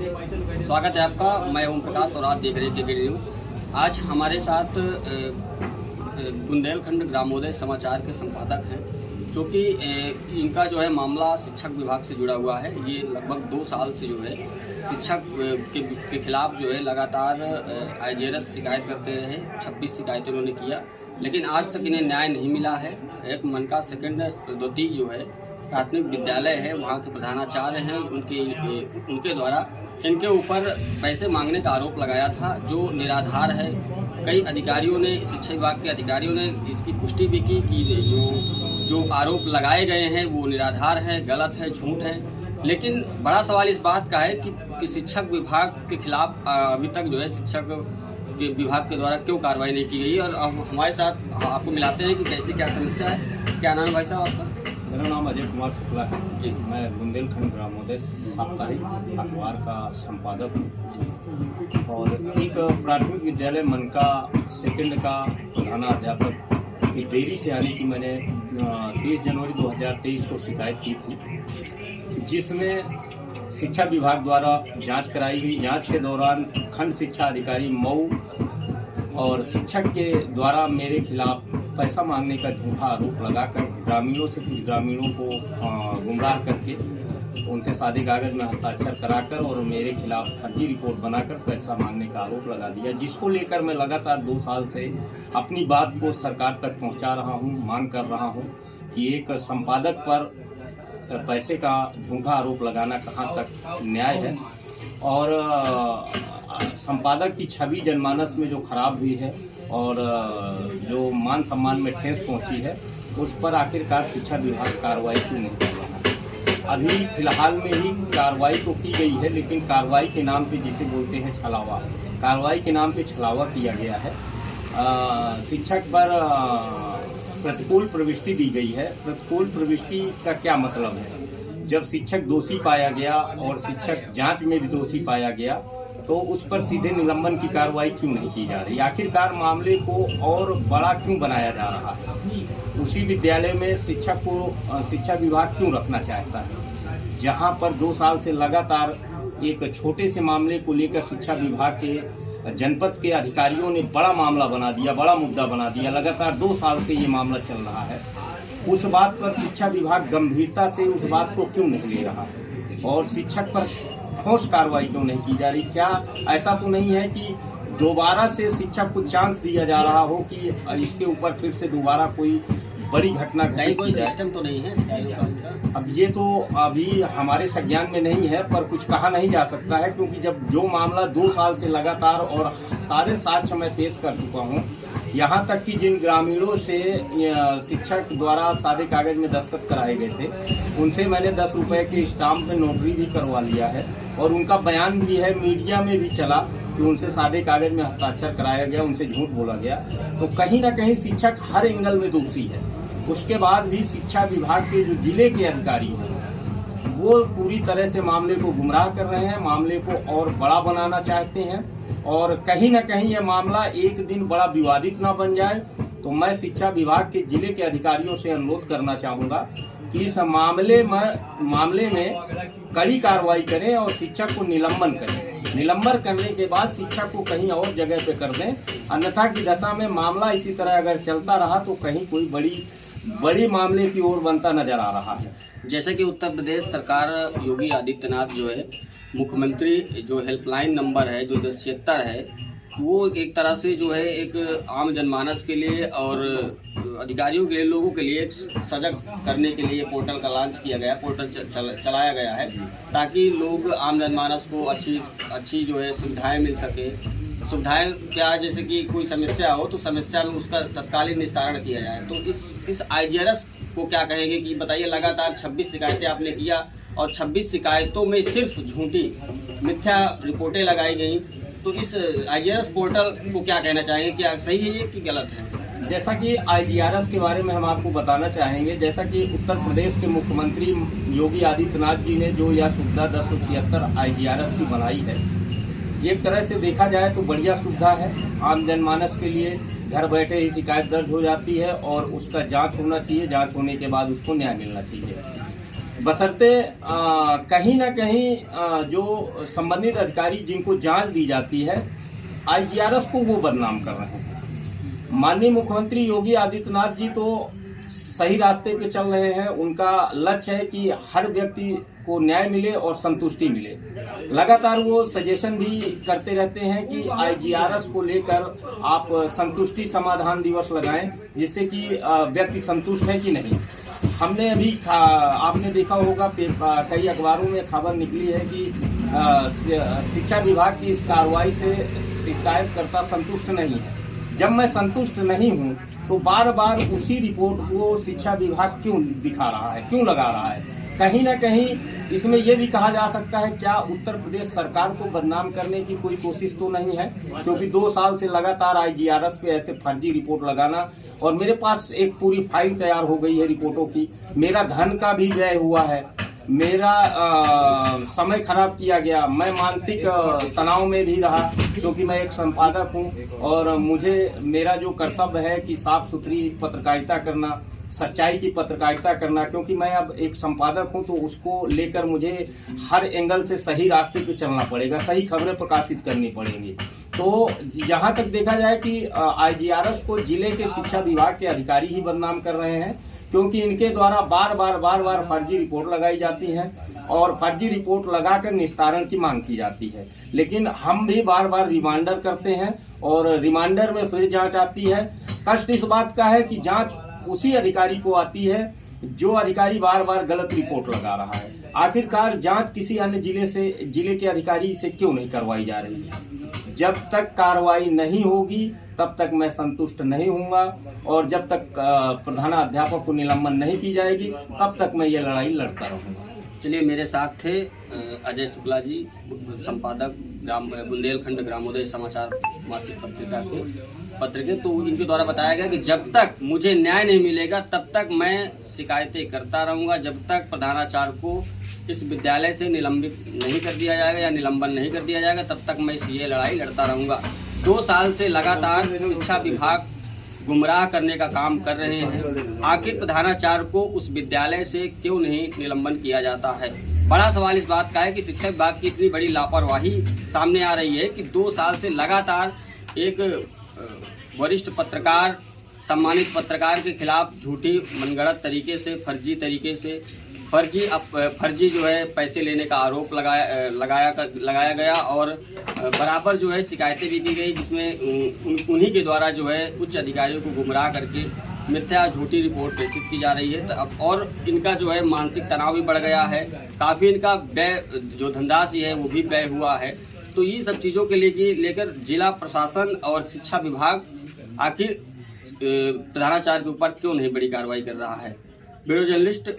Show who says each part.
Speaker 1: स्वागत है आपका। मैं ओम प्रकाश और आप देख रहे हैं के न्यूज। आज हमारे साथ बुंदेलखंड ग्रामोदय समाचार के संपादक हैं, जो कि इनका जो है मामला शिक्षक विभाग से जुड़ा हुआ है। ये लगभग 2 साल से जो है शिक्षक के खिलाफ जो है लगातार IGRS शिकायत करते रहे। 26 शिकायतें उन्होंने किया, लेकिन आज तक इन्हें न्याय नहीं मिला है। एक मनका सेकेंड दोती जो है प्राथमिक विद्यालय है, वहाँ के प्रधानाचार्य हैं, उनके द्वारा इनके ऊपर पैसे मांगने का आरोप लगाया था, जो निराधार है। कई अधिकारियों ने, शिक्षा विभाग के अधिकारियों ने इसकी पुष्टि भी की कि जो आरोप लगाए गए हैं वो निराधार हैं, गलत है, झूठ है। लेकिन बड़ा सवाल इस बात का है कि शिक्षक विभाग के खिलाफ अभी तक जो है शिक्षक के विभाग के द्वारा क्यों कार्रवाई नहीं की गई। और अब हमारे साथ आपको मिलाते हैं कि कैसी क्या समस्या है। क्या नाम है भाई साहब आपका?
Speaker 2: मेरा नाम अजय कुमार शुक्ला है
Speaker 1: जी।
Speaker 2: मैं बुंदेलखंड ग्रामोदय साप्ताहिक अखबार का संपादक हूँ और एक प्राथमिक विद्यालय मनका सेकंड का प्रधानाध्यापक की देरी से आने की मैंने 23 जनवरी 2023 को शिकायत की थी, जिसमें शिक्षा विभाग द्वारा जांच कराई गई। जांच के दौरान खंड शिक्षा अधिकारी मऊ और शिक्षक के द्वारा मेरे खिलाफ पैसा मांगने का झूठा आरोप लगाकर ग्रामीणों से कुछ ग्रामीणों को गुमराह करके उनसे सादे कागज में हस्ताक्षर कराकर और मेरे खिलाफ फर्जी रिपोर्ट बनाकर पैसा मांगने का आरोप लगा दिया, जिसको लेकर मैं लगातार 2 साल से अपनी बात को सरकार तक पहुंचा रहा हूं। मांग कर रहा हूं कि एक संपादक पर पैसे का झूठा आरोप लगाना कहां तक न्याय है और संपादक की छवि जनमानस में जो खराब हुई है और जो मान सम्मान में ठेस पहुंची है, उस पर आखिरकार शिक्षा विभाग कार्रवाई क्यों नहीं कर रहा है। अभी फिलहाल में ही कार्रवाई तो की गई है, लेकिन कार्रवाई के नाम पे जिसे बोलते हैं छलावा, कार्रवाई के नाम पे छलावा किया गया है। शिक्षक पर प्रतिकूल प्रविष्टि दी गई है। प्रतिकूल प्रविष्टि का क्या मतलब है? जब शिक्षक दोषी पाया गया और शिक्षक जांच में भी दोषी पाया गया, तो उस पर सीधे निलंबन की कार्रवाई क्यों नहीं की जा रही? आखिरकार मामले को और बड़ा क्यों बनाया जा रहा है? उसी विद्यालय में शिक्षक को शिक्षा विभाग क्यों रखना चाहता है, जहां पर 2 साल से लगातार एक छोटे से मामले को लेकर शिक्षा विभाग के जनपद के अधिकारियों ने बड़ा मामला बना दिया, बड़ा मुद्दा बना दिया। लगातार 2 साल से ये मामला चल रहा है। उस बात पर शिक्षा विभाग गंभीरता से उस बात को क्यों नहीं ले रहा और शिक्षक पर ठोस कार्रवाई क्यों नहीं की जा रही? क्या ऐसा तो नहीं है कि दोबारा से शिक्षक को चांस दिया जा रहा हो कि इसके ऊपर फिर से दोबारा कोई बड़ी घटना घटित
Speaker 1: कोई सिस्टम तो नहीं है?
Speaker 2: अब ये तो अभी हमारे संज्ञान में नहीं है, पर कुछ कहा नहीं जा सकता है, क्योंकि जब जो मामला 2 साल से लगातार और सारे साक्ष्य मैं पेश कर चुका हूँ। यहाँ तक कि जिन ग्रामीणों से शिक्षक द्वारा सादे कागज में दस्तखत कराए गए थे, उनसे मैंने 10 रुपए के स्टाम्प में नोटरी भी करवा लिया है और उनका बयान भी है, मीडिया में भी चला कि उनसे सादे कागज में हस्ताक्षर कराया गया, उनसे झूठ बोला गया। तो कहीं ना कहीं शिक्षक हर एंगल में दोषी है। उसके बाद भी शिक्षा विभाग के जो जिले के अधिकारी हैं, वो पूरी तरह से मामले को गुमराह कर रहे हैं, मामले को और बड़ा बनाना चाहते हैं और कहीं ना कहीं ये मामला एक दिन बड़ा विवादित ना बन जाए। तो मैं शिक्षा विभाग के जिले के अधिकारियों से अनुरोध करना चाहूँगा कि इस मामले में कड़ी कार्रवाई करें और शिक्षक को निलंबन करें। निलंबन करने के बाद शिक्षक को कहीं और जगह पे कर दें, अन्यथा की दशा में मामला इसी तरह अगर चलता रहा तो कहीं कोई बड़ी मामले की ओर बनता नजर आ रहा है।
Speaker 1: जैसे कि उत्तर प्रदेश सरकार योगी आदित्यनाथ जो है, मुख्यमंत्री जो हेल्पलाइन नंबर है जो 1076 है, वो एक तरह से जो है एक आम जनमानस के लिए और अधिकारियों के लिए, लोगों के लिए एक सजग करने के लिए पोर्टल का लॉन्च किया गया, पोर्टल चलाया गया है, ताकि लोग आम जनमानस को अच्छी जो है सुविधाएं मिल सके। सुविधाएं क्या? जैसे कि कोई समस्या हो तो समस्या में उसका तत्कालीन निस्तारण किया जाए। तो इस IGRS को क्या कहेंगे कि बताइए, लगातार 26 शिकायतें आपने किया और 26 शिकायतों में सिर्फ झूठी मिथ्या रिपोर्टें लगाई गई। तो इस IGRS पोर्टल को क्या कहना चाहेंगे, क्या सही है ये कि गलत है?
Speaker 2: जैसा कि IGRS के बारे में हम आपको बताना चाहेंगे, जैसा कि उत्तर प्रदेश के मुख्यमंत्री योगी आदित्यनाथ जी ने जो यह सुविधा 1076 IGRS की बनाई है, एक तरह से देखा जाए तो बढ़िया सुविधा है। आम जनमानस के लिए घर बैठे ही शिकायत दर्ज हो जाती है और उसका जांच होना चाहिए, जांच होने के बाद उसको न्याय मिलना चाहिए। बशर्ते कहीं ना कहीं जो संबंधित अधिकारी जिनको जांच दी जाती है IGRS को वो बदनाम कर रहे हैं। माननीय मुख्यमंत्री योगी आदित्यनाथ जी तो सही रास्ते पे चल रहे हैं। उनका लक्ष्य है कि हर व्यक्ति को न्याय मिले और संतुष्टि मिले। लगातार वो सजेशन भी करते रहते हैं कि IGRS को लेकर आप संतुष्टि समाधान दिवस लगाएं, जिससे कि व्यक्ति संतुष्ट है कि नहीं। हमने अभी आपने देखा होगा कई अखबारों में खबर निकली है कि शिक्षा विभाग की इस कार्रवाई से शिकायतकर्ता संतुष्ट नहीं है। जब मैं संतुष्ट नहीं हूं तो बार बार उसी रिपोर्ट को शिक्षा विभाग क्यों दिखा रहा है, क्यों लगा रहा है? कहीं ना कहीं इसमें यह भी कहा जा सकता है, क्या उत्तर प्रदेश सरकार को बदनाम करने की कोई कोशिश तो नहीं है? क्योंकि 2 साल से लगातार IGRS पे ऐसे फर्जी रिपोर्ट लगाना, और मेरे पास एक पूरी फाइल तैयार हो गई है रिपोर्टों की। मेरा धन का भी व्यय हुआ है, मेरा समय खराब किया गया, मैं मानसिक तनाव में भी रहा, क्योंकि मैं एक संपादक हूं और मुझे मेरा जो कर्तव्य है कि साफ सुथरी पत्रकारिता करना, सच्चाई की पत्रकारिता करना, क्योंकि मैं अब एक संपादक हूं तो उसको लेकर मुझे हर एंगल से सही रास्ते पे चलना पड़ेगा, सही खबरें प्रकाशित करनी पड़ेंगी। तो यहाँ तक देखा जाए कि IGRS को जिले के शिक्षा विभाग के अधिकारी ही बदनाम कर रहे हैं, क्योंकि इनके द्वारा बार बार फर्जी रिपोर्ट लगाई जाती है और फर्जी रिपोर्ट लगाकर निस्तारण की मांग की जाती है। लेकिन हम भी बार बार रिमाइंडर करते हैं और रिमाइंडर में फिर जांच आती है। कष्ट इस बात का है कि जांच उसी अधिकारी को आती है जो अधिकारी बार बार गलत रिपोर्ट लगा रहा है। आखिरकार जांच किसी अन्य जिले के अधिकारी से क्यों नहीं करवाई जा रही है? जब तक कार्रवाई नहीं होगी तब तक मैं संतुष्ट नहीं होऊंगा, और जब तक प्रधानाध्यापक को निलंबन नहीं की जाएगी तब तक मैं ये लड़ाई लड़ता रहूंगा।
Speaker 1: चलिए, मेरे साथ थे अजय शुक्ला जी, संपादक बुंदेलखंड ग्रामोदय समाचार मासिक पत्रिका। तो इनके द्वारा बताया गया कि जब तक मुझे न्याय नहीं मिलेगा तब तक मैं शिकायतें करता रहूंगा, जब तक प्रधानाचार्य को इस विद्यालय से निलंबित नहीं कर दिया जाएगा या निलंबन नहीं कर दिया जाएगा, तब तक मैं ये लड़ाई लड़ता रहूंगा। 2 साल से लगातार शिक्षा विभाग गुमराह करने का काम कर रहे हैं। आखिर प्रधानाचार्य को उस विद्यालय से क्यों नहीं निलंबन किया जाता है? बड़ा सवाल इस बात का है कि शिक्षा विभाग की इतनी बड़ी लापरवाही सामने आ रही है कि 2 साल से लगातार एक वरिष्ठ पत्रकार, सम्मानित पत्रकार के खिलाफ झूठी मनगढ़ंत तरीके से, फर्जी जो है पैसे लेने का आरोप लगाया गया और बराबर जो है शिकायतें भी की गई, जिसमें उन्हीं के द्वारा जो है उच्च अधिकारियों को गुमराह करके मिथ्या झूठी रिपोर्ट प्रेषित की जा रही है। तो अब और इनका जो है मानसिक तनाव भी बढ़ गया है, काफ़ी इनका व्यय जो धनराशि है वो भी व्यय हुआ है। तो ये सब चीज़ों के लेकर जिला प्रशासन और शिक्षा विभाग आखिर प्रधानाचार्य के ऊपर क्यों नहीं बड़ी कार्रवाई कर रहा है? Video journalist